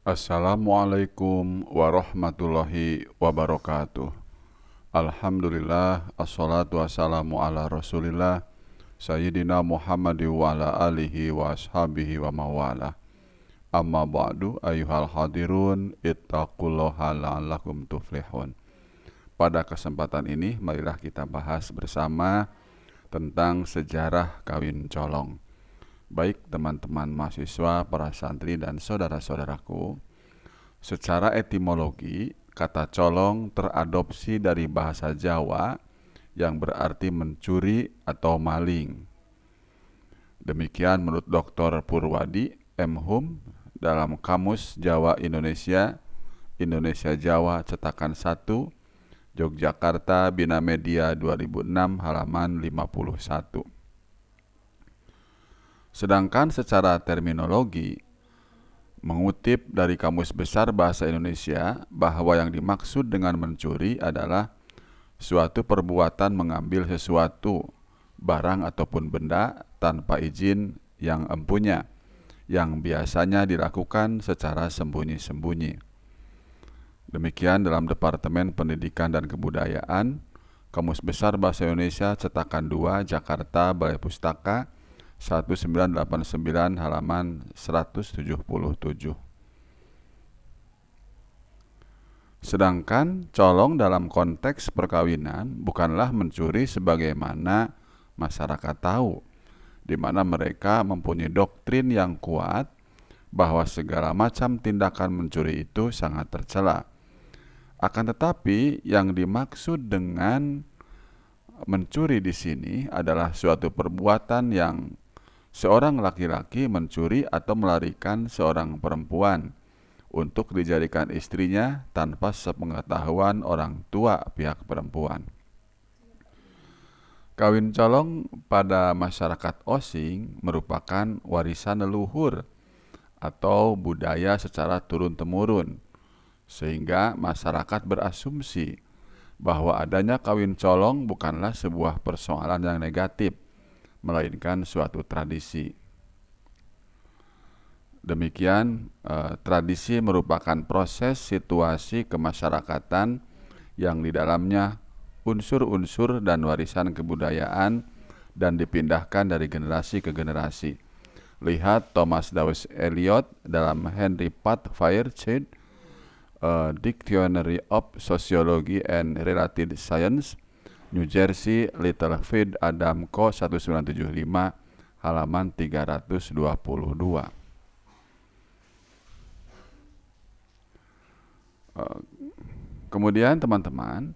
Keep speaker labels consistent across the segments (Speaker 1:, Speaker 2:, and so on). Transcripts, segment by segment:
Speaker 1: Assalamualaikum warahmatullahi wabarakatuh. Alhamdulillah, assalatu wassalamu ala rasulillah Sayyidina Muhammad wa ala alihi wa ashabihi wa mawala. Amma ba'du ayyuhal hadirun ittaqullaha la'allakum tuflihun. Pada kesempatan ini marilah kita bahas bersama tentang sejarah kawin colong. Baik teman-teman mahasiswa, para santri dan saudara-saudaraku, secara etimologi kata colong teradopsi dari bahasa Jawa yang berarti mencuri atau maling. Demikian menurut Dr. Purwadi M. Hum dalam Kamus Jawa Indonesia, Indonesia Jawa cetakan 1, Yogyakarta Bina Media 2006 halaman 51. Sedangkan secara terminologi, mengutip dari Kamus Besar Bahasa Indonesia bahwa yang dimaksud dengan mencuri adalah suatu perbuatan mengambil sesuatu, barang ataupun benda tanpa izin yang empunya, yang biasanya dilakukan secara sembunyi-sembunyi. Demikian dalam Departemen Pendidikan dan Kebudayaan, Kamus Besar Bahasa Indonesia cetakan 2, Jakarta, Balai Pustaka 1989 halaman 177. Sedangkan colong dalam konteks perkawinan bukanlah mencuri sebagaimana masyarakat tahu, di mana mereka mempunyai doktrin yang kuat bahwa segala macam tindakan mencuri itu sangat tercela. Akan tetapi yang dimaksud dengan mencuri di sini adalah suatu perbuatan yang seorang laki-laki mencuri atau melarikan seorang perempuan untuk dijadikan istrinya tanpa sepengetahuan orang tua pihak perempuan. Kawin colong pada masyarakat Osing merupakan warisan leluhur atau budaya secara turun-temurun, sehingga masyarakat berasumsi bahwa adanya kawin colong bukanlah sebuah persoalan yang negatif, melainkan suatu tradisi. Demikian, tradisi merupakan proses situasi kemasyarakatan yang di dalamnya unsur-unsur dan warisan kebudayaan dan dipindahkan dari generasi ke generasi. Lihat Thomas Dawes Eliot dalam Henry Pat Fairchild, Dictionary of Sociology and Related Science, New Jersey, Littlefield, Adam Co. 1975, halaman 322. Kemudian teman-teman,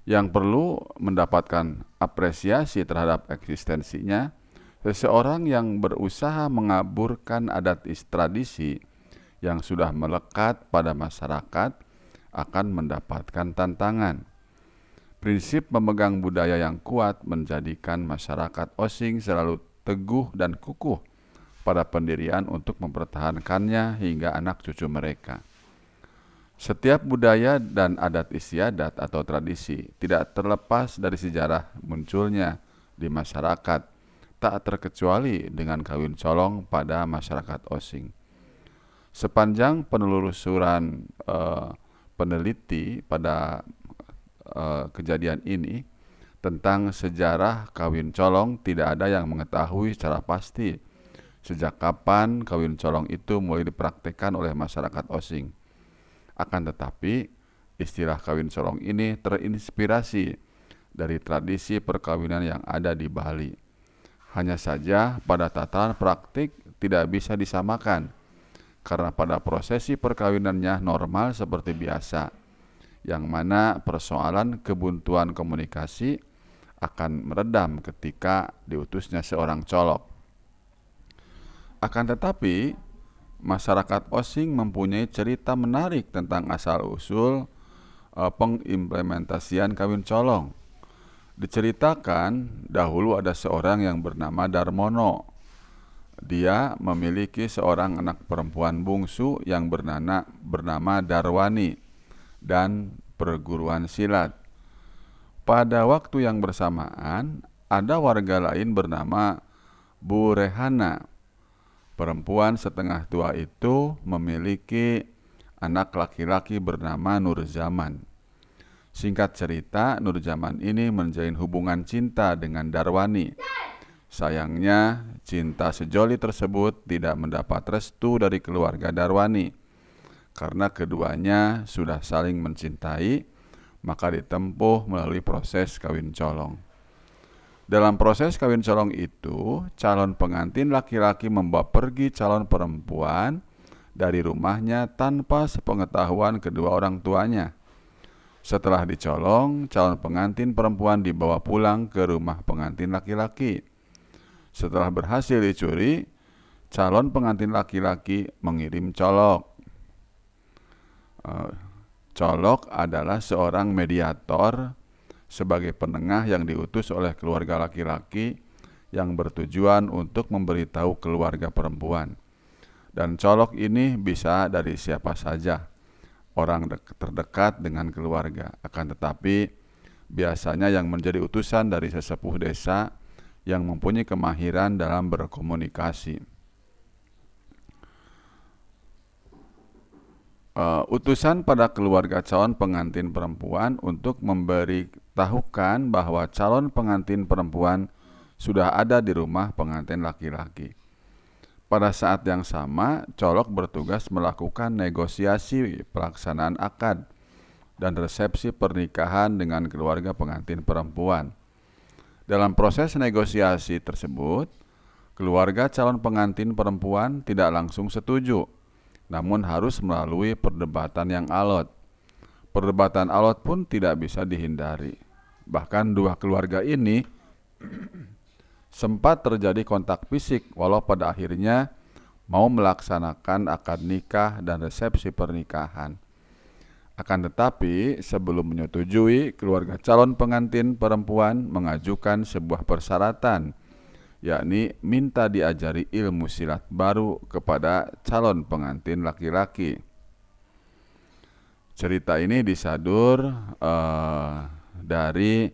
Speaker 1: yang perlu mendapatkan apresiasi terhadap eksistensinya, seseorang yang berusaha mengaburkan adat tradisi yang sudah melekat pada masyarakat akan mendapatkan tantangan. Prinsip memegang budaya yang kuat menjadikan masyarakat Osing selalu teguh dan kukuh pada pendirian untuk mempertahankannya hingga anak cucu mereka. Setiap budaya dan adat istiadat atau tradisi tidak terlepas dari sejarah munculnya di masyarakat, tak terkecuali dengan kawin colong pada masyarakat Osing. Sepanjang penelusuran peneliti pada kejadian ini tentang sejarah kawin colong, tidak ada yang mengetahui secara pasti sejak kapan kawin colong itu mulai dipraktikkan oleh masyarakat Osing. Akan tetapi istilah kawin colong ini terinspirasi dari tradisi perkawinan yang ada di Bali. Hanya saja pada tataran praktik tidak bisa disamakan, karena pada prosesi perkawinannya normal seperti biasa, yang mana persoalan kebuntuan komunikasi akan meredam ketika diutusnya seorang colok. Akan tetapi, masyarakat Osing mempunyai cerita menarik tentang asal-usul pengimplementasian kawin colong. Diceritakan dahulu ada seorang yang bernama Darmono. Dia memiliki seorang anak perempuan bungsu yang bernama Darwani dan perguruan silat. Pada waktu yang bersamaan, ada warga lain bernama Bu Rehana. Perempuan setengah tua itu memiliki anak laki-laki bernama Nurzaman. Singkat cerita, Nurzaman ini menjalin hubungan cinta dengan Darwani. Sayangnya, cinta sejoli tersebut tidak mendapat restu dari keluarga Darwani. Karena keduanya sudah saling mencintai, maka ditempuh melalui proses kawin colong. Dalam proses kawin colong itu, calon pengantin laki-laki membawa pergi calon perempuan dari rumahnya tanpa sepengetahuan kedua orang tuanya. Setelah dicolong, calon pengantin perempuan dibawa pulang ke rumah pengantin laki-laki. Setelah berhasil dicuri, calon pengantin laki-laki mengirim colok. Colok adalah seorang mediator sebagai penengah yang diutus oleh keluarga laki-laki yang bertujuan untuk memberitahu keluarga perempuan. Dan colok ini bisa dari siapa saja, orang terdekat dengan keluarga. Akan tetapi biasanya yang menjadi utusan dari sesepuh desa yang mempunyai kemahiran dalam berkomunikasi. Utusan pada keluarga calon pengantin perempuan untuk memberitahukan bahwa calon pengantin perempuan sudah ada di rumah pengantin laki-laki. Pada saat yang sama, colok bertugas melakukan negosiasi pelaksanaan akad dan resepsi pernikahan dengan keluarga pengantin perempuan. Dalam proses negosiasi tersebut, keluarga calon pengantin perempuan tidak langsung setuju, namun harus melalui perdebatan yang alot. Perdebatan alot pun tidak bisa dihindari. Bahkan dua keluarga ini sempat terjadi kontak fisik, walau pada akhirnya mau melaksanakan akad nikah dan resepsi pernikahan. Akan tetapi, sebelum menyetujui, keluarga calon pengantin perempuan mengajukan sebuah persyaratan, yakni minta diajari ilmu silat baru kepada calon pengantin laki-laki. Cerita ini disadur dari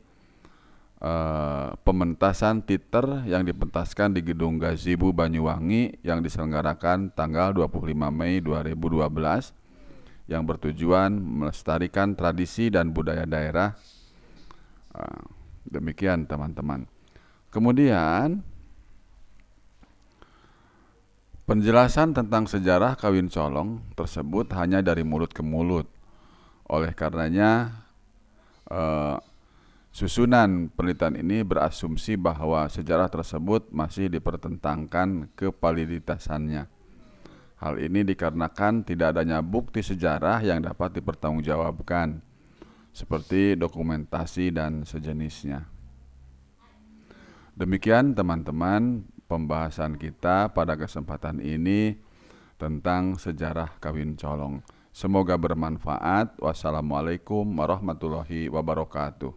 Speaker 1: pementasan teater yang dipentaskan di Gedung Gazebo Banyuwangi yang diselenggarakan tanggal 25 Mei 2012 yang bertujuan melestarikan tradisi dan budaya daerah. Demikian teman-teman. Kemudian penjelasan tentang sejarah kawin colong tersebut hanya dari mulut ke mulut. Oleh karenanya susunan penelitian ini berasumsi bahwa sejarah tersebut masih dipertentangkan kevaliditasannya. Hal ini dikarenakan tidak adanya bukti sejarah yang dapat dipertanggungjawabkan, seperti dokumentasi dan sejenisnya. Demikian teman-teman pembahasan kita pada kesempatan ini tentang sejarah kawin colong. Semoga bermanfaat. Wassalamualaikum warahmatullahi wabarakatuh.